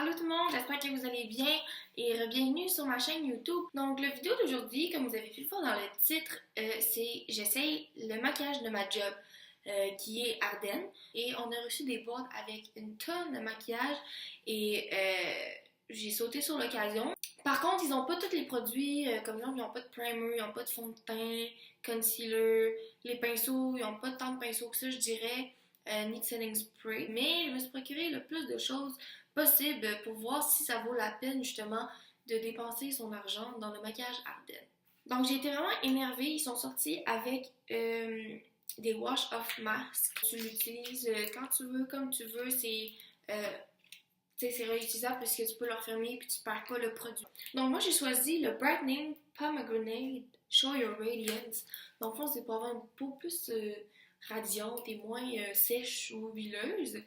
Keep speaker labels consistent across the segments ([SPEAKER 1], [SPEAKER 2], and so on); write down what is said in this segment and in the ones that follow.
[SPEAKER 1] Allô tout le monde, j'espère que vous allez bien et bienvenue sur ma chaîne YouTube. Donc la vidéo d'aujourd'hui, comme vous avez pu le voir dans le titre, c'est j'essaye le maquillage de ma job qui est Ardennes et on a reçu des boîtes avec une tonne de maquillage et j'ai sauté sur l'occasion. Par contre, ils n'ont pas tous les produits, comme exemple, ils n'ont pas de primer, ils n'ont pas de fond de teint, concealer, les pinceaux, ils n'ont pas tant de pinceaux que ça, je dirais. Ni de setting spray, mais je me suis procuré le plus de choses possible pour voir si ça vaut la peine justement de dépenser son argent dans le maquillage Ardennes. Donc j'ai été vraiment énervée, ils sont sortis avec des wash off masks. Tu l'utilises quand tu veux, comme tu veux, c'est réutilisable parce que tu peux le refermer et tu perds pas le produit. Donc moi j'ai choisi le Brightening Pomegranate Show Your Radiance. Donc en fond c'est pour avoir une peau plus radiante et moins sèche ou huileuse.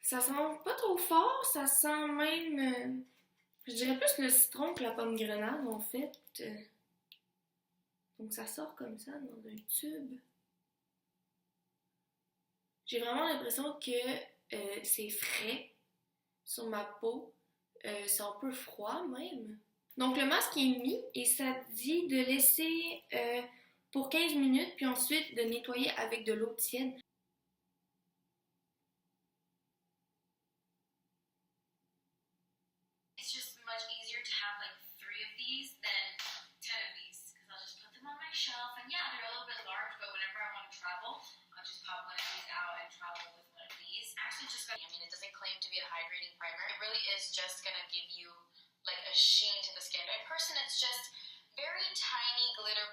[SPEAKER 1] Ça sent pas trop fort, ça sent même, je dirais plus le citron que la pomme grenade en fait. Donc ça sort comme ça dans un tube. J'ai vraiment l'impression que c'est frais sur ma peau. C'est un peu froid même. Donc le masque est mis et ça dit de laisser pour 15 minutes puis ensuite de nettoyer avec de l'eau tiède.
[SPEAKER 2] It's just much easier to have like 3 of these than 10 of these because I'll just put them on my shelf and yeah, they're a little bit large, but whenever I want to travel, I'll just pop one of these out and travel with one of these. Actually, I mean, it doesn't claim to be a hydrating primer. It really is just gonna give you like a sheen to the skin. But in person, it's just very tiny glitter.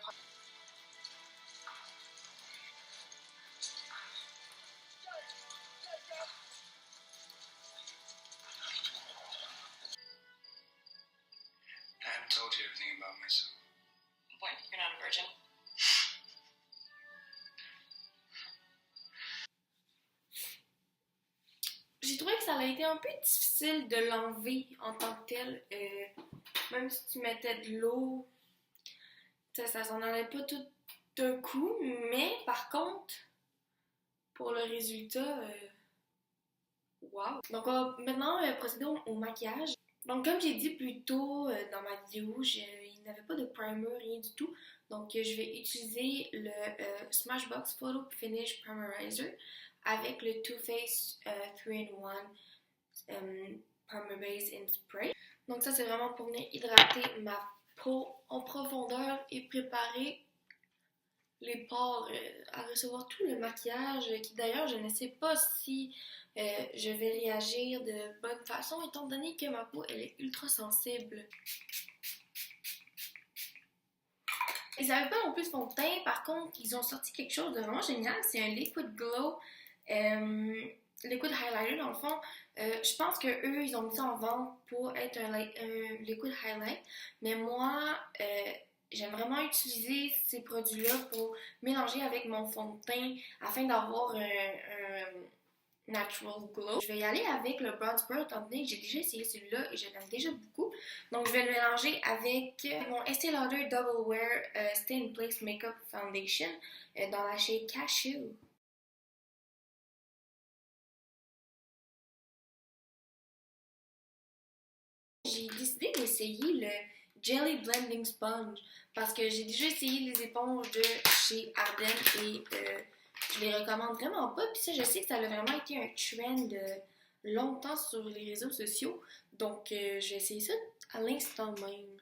[SPEAKER 3] I haven't told you everything about myself.
[SPEAKER 2] What? You're not a virgin?
[SPEAKER 1] J'ai trouvé que ça a été un peu difficile de l'enlever en tant que tel. Même si tu mettais de l'eau, ça s'en allait pas tout d'un coup. Mais par contre, pour le résultat, wow! Donc on va maintenant procéder au maquillage. Donc comme j'ai dit plus tôt dans ma vidéo, il n'avait pas de primer, rien du tout. Donc je vais utiliser le Smashbox Photo Finish Primerizer avec le Too Faced 3-in-1 Primer Base in Spray. Donc ça c'est vraiment pour venir hydrater ma peau en profondeur et préparer les pores à recevoir tout le maquillage qui d'ailleurs je ne sais pas si je vais réagir de bonne façon étant donné que ma peau elle est ultra sensible. Ils n'avaient pas non plus de fond de teint, par contre ils ont sorti quelque chose de vraiment génial, c'est un Liquid Glow Liquid Highlighter dans le fond. Je pense que eux ils ont mis ça en vente pour être un Liquid Highlight, mais moi j'aime vraiment utiliser ces produits-là pour mélanger avec mon fond de teint afin d'avoir un natural glow. Je vais y aller avec le Bronze Pearl étant donné que j'ai déjà essayé celui-là et je l'aime déjà beaucoup. Donc je vais le mélanger avec mon Estée Lauder Double Wear Stay in Place Makeup Foundation dans la shade Cashew. J'ai décidé d'essayer le Jelly Blending Sponge parce que j'ai déjà essayé les éponges de chez Ardennes et je les recommande vraiment pas. Puis ça, je sais que ça a vraiment été un trend longtemps sur les réseaux sociaux. Donc, je vais essayer ça à l'instant même.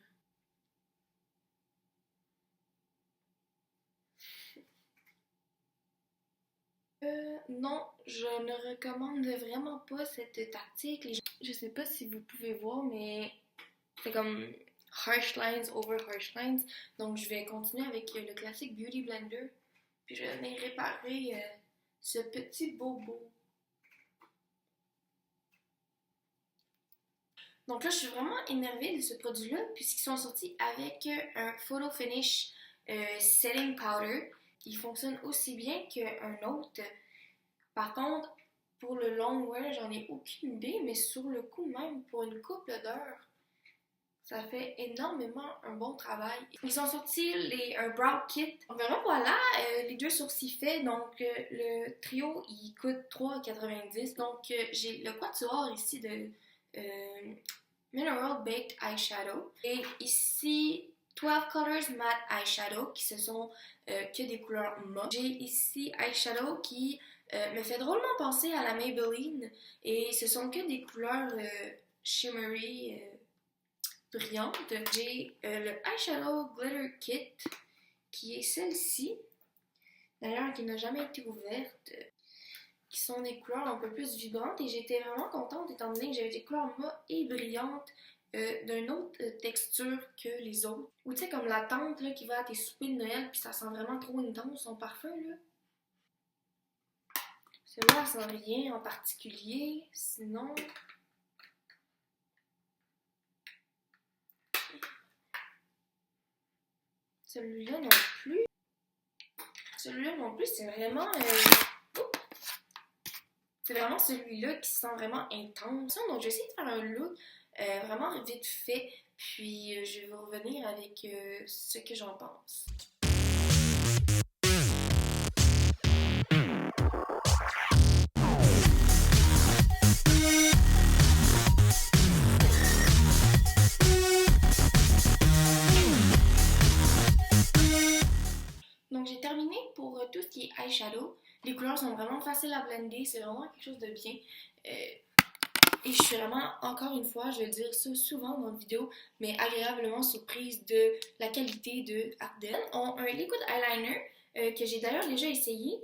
[SPEAKER 1] Non, je ne recommande vraiment pas cette tactique. Je sais pas si vous pouvez voir, mais c'est comme harsh lines over harsh lines. Donc, je vais continuer avec le classique Beauty Blender. Puis, je vais venir réparer ce petit bobo. Donc là, je suis vraiment énervée de ce produit-là puisqu'ils sont sortis avec un Photo Finish Setting Powder. Il fonctionne aussi bien qu'un autre. Par contre, pour le long wear, j'en ai aucune idée, mais sur le coup même, pour une couple d'heures, Ça fait énormément un bon travail. Ils ont sorti un brow kit. Donc voilà, les 2 sourcils faits. Donc le trio, il coûte 3,90. Donc j'ai le quatuor ici de Mineral Baked Eyeshadow. Et ici, 12 Colors Matte Eyeshadow, qui ce sont que des couleurs mauves. J'ai ici Eyeshadow qui me fait drôlement penser à la Maybelline. Et ce sont que des couleurs shimmery, brillantes. J'ai le Eyeshadow Glitter Kit, qui est celle-ci. D'ailleurs, qui n'a jamais été ouverte. Qui sont des couleurs un peu plus vibrantes. Et j'étais vraiment contente étant donné que j'avais des couleurs mauves et brillantes. D'une autre texture que les autres. Ou tu sais, comme la tante là, qui va à tes soupers de Noël, puis ça sent vraiment trop intense son parfum. Là. Celui-là, ça sent rien en particulier. Sinon. Celui-là non plus. Celui-là non plus, c'est vraiment. C'est vraiment celui-là qui sent vraiment intense. Donc, je vais essayer de faire un look vraiment vite fait. Puis, je vais vous revenir avec ce que j'en pense. Donc, j'ai terminé pour tout ce qui est eyeshadow. Les couleurs sont vraiment faciles à blender. C'est vraiment quelque chose de bien. Et je suis vraiment, encore une fois, je vais dire ça souvent dans la vidéo, mais agréablement surprise de la qualité de Ardell. On a un liquid eyeliner que j'ai d'ailleurs déjà essayé.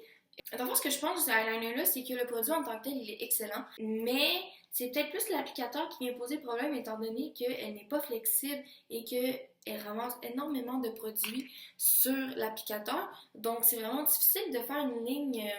[SPEAKER 1] Dans ce que je pense de ce eyeliner-là, c'est que le produit en tant que tel, il est excellent, mais c'est peut-être plus l'applicateur qui vient poser problème étant donné qu'elle n'est pas flexible et qu'elle ramasse énormément de produits sur l'applicateur. Donc, c'est vraiment difficile de faire une ligne,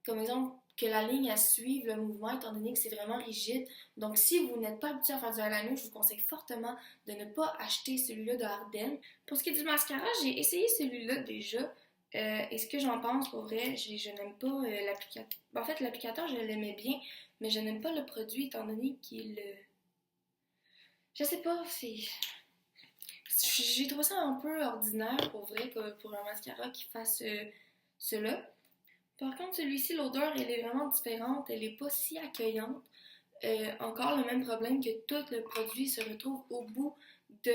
[SPEAKER 1] comme exemple, que la ligne à suivre le mouvement étant donné que c'est vraiment rigide. Donc si vous n'êtes pas habitué à faire du eyeliner, je vous conseille fortement de ne pas acheter celui-là de Ardell. Pour ce qui est du mascara, j'ai essayé celui-là déjà. Et ce que j'en pense, pour vrai, je n'aime pas l'applicateur. En fait, l'applicateur, je l'aimais bien, mais je n'aime pas le produit étant donné qu'il... Je sais pas, c'est... J'ai trouvé ça un peu ordinaire, pour vrai, pour un mascara qui fasse cela. Par contre, celui-ci, l'odeur, elle est vraiment différente. Elle n'est pas si accueillante. Encore le même problème que tout le produit se retrouve au bout de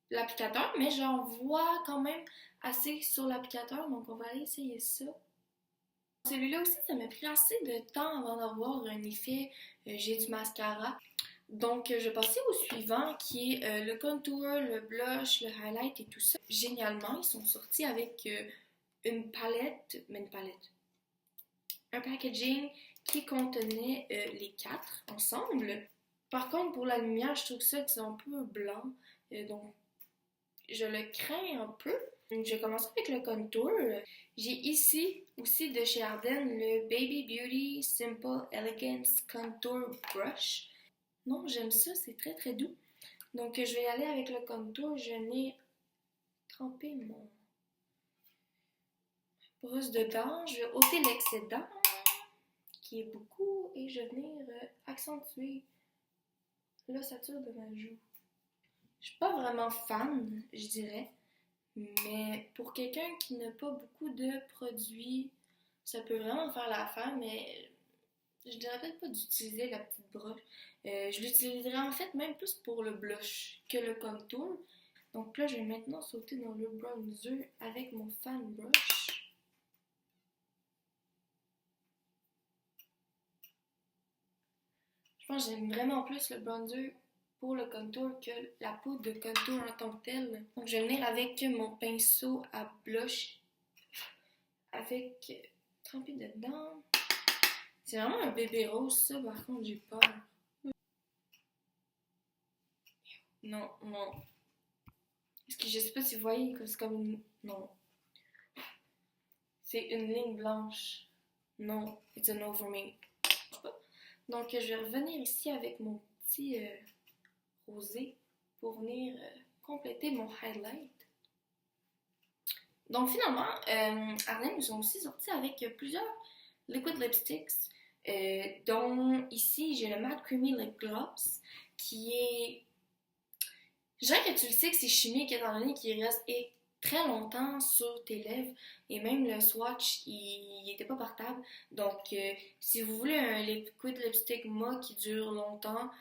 [SPEAKER 1] l'applicateur. Mais j'en vois quand même assez sur l'applicateur. Donc, on va aller essayer ça. Celui-là aussi, ça m'a pris assez de temps avant d'avoir un effet j'ai du mascara. Donc, je vais passer au suivant qui est le contour, le blush, le highlight et tout ça. Génialement, ils sont sortis avec... un packaging qui contenait les 4 ensemble. Par contre, pour la lumière, je trouve ça que c'est un peu blanc, donc je le crains un peu. Donc, je vais commencer avec le contour. J'ai ici aussi de chez Ardell le Baby Beauty Simple Elegance Contour Brush. Non, j'aime ça, c'est très très doux. Donc, je vais aller avec le contour. Je n'ai trempé mon brosse de dents, je vais ôter l'excédent, qui est beaucoup, et je vais venir accentuer l'ossature de ma joue. Je suis pas vraiment fan, je dirais, mais pour quelqu'un qui n'a pas beaucoup de produits, ça peut vraiment faire l'affaire, mais je dirais peut-être pas d'utiliser la petite broche. Je l'utiliserais en fait même plus pour le blush que le contour. Donc là, je vais maintenant sauter dans le bronzer avec mon fan brush. Je pense que j'aime vraiment plus le bronzer pour le contour que la poudre de contour en tant que telle. Donc je vais venir avec mon pinceau à blush avec trempé dedans. C'est vraiment un bébé rose ça, par contre j'ai peur. Non, non. Est-ce que je sais pas si vous voyez que c'est comme une... Non. C'est une ligne blanche. Non, it's a no for me. Donc, je vais revenir ici avec mon petit rosé pour venir compléter mon highlight. Donc, finalement, Ardell nous ont aussi sorti avec plusieurs liquid lipsticks. dont ici j'ai le Matte Creamy Lip Gloss qui est... Je dirais que tu le sais que c'est chimique étant donné qu'il reste très longtemps sur tes lèvres et même le swatch il était pas portable. Donc si vous voulez un liquid lipstick mat qui dure longtemps,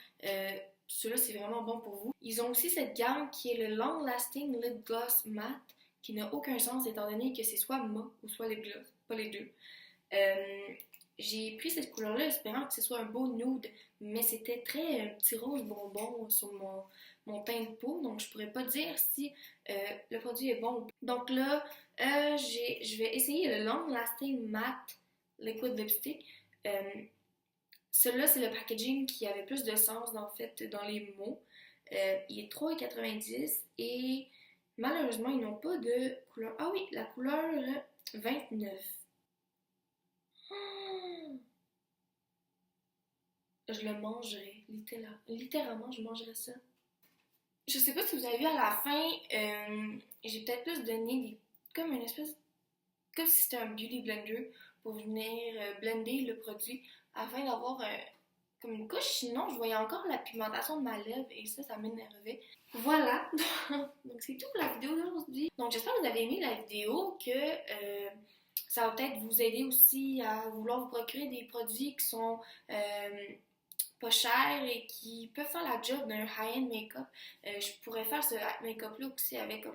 [SPEAKER 1] celui-là c'est vraiment bon pour vous. Ils ont aussi cette gamme qui est le Long Lasting Lip Gloss Matte qui n'a aucun sens étant donné que c'est soit mat ou soit lip gloss, pas les deux. J'ai pris cette couleur-là espérant que ce soit un beau nude, mais c'était très petit rose bonbon sur mon teint de peau, donc je pourrais pas dire si le produit est bon ou pas. Donc là, je vais essayer le Long Lasting Matte Liquid Lipstick. Celui-là, c'est le packaging qui avait plus de sens en fait dans les mots. Il est 3,90 et malheureusement, ils n'ont pas de couleur. Ah oui, la couleur 29. Je le mangerais, littéralement, je mangerais ça. Je sais pas si vous avez vu à la fin, j'ai peut-être plus donné comme une espèce, comme si c'était un beauty blender pour venir blender le produit afin d'avoir comme une couche. Sinon, je voyais encore la pigmentation de ma lèvre et ça m'énervait. Voilà, donc c'est tout pour la vidéo d'aujourd'hui. Donc j'espère que vous avez aimé la vidéo, que ça va peut-être vous aider aussi à vouloir vous procurer des produits qui sont pas chers et qui peuvent faire la job d'un high-end make-up. Je pourrais faire ce make-up-là aussi avec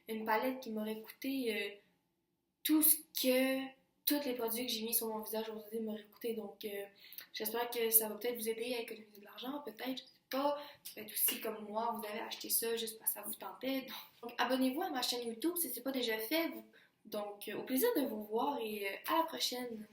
[SPEAKER 1] une palette qui m'aurait coûté tous les produits que j'ai mis sur mon visage aujourd'hui m'auraient coûté. Donc, j'espère que ça va peut-être vous aider à économiser de l'argent. Peut-être, je sais pas. Peut-être aussi comme moi, vous avez acheté ça juste parce que ça vous tentait. Donc, abonnez-vous à ma chaîne YouTube si ce n'est pas déjà fait. Donc, au plaisir de vous voir et à la prochaine.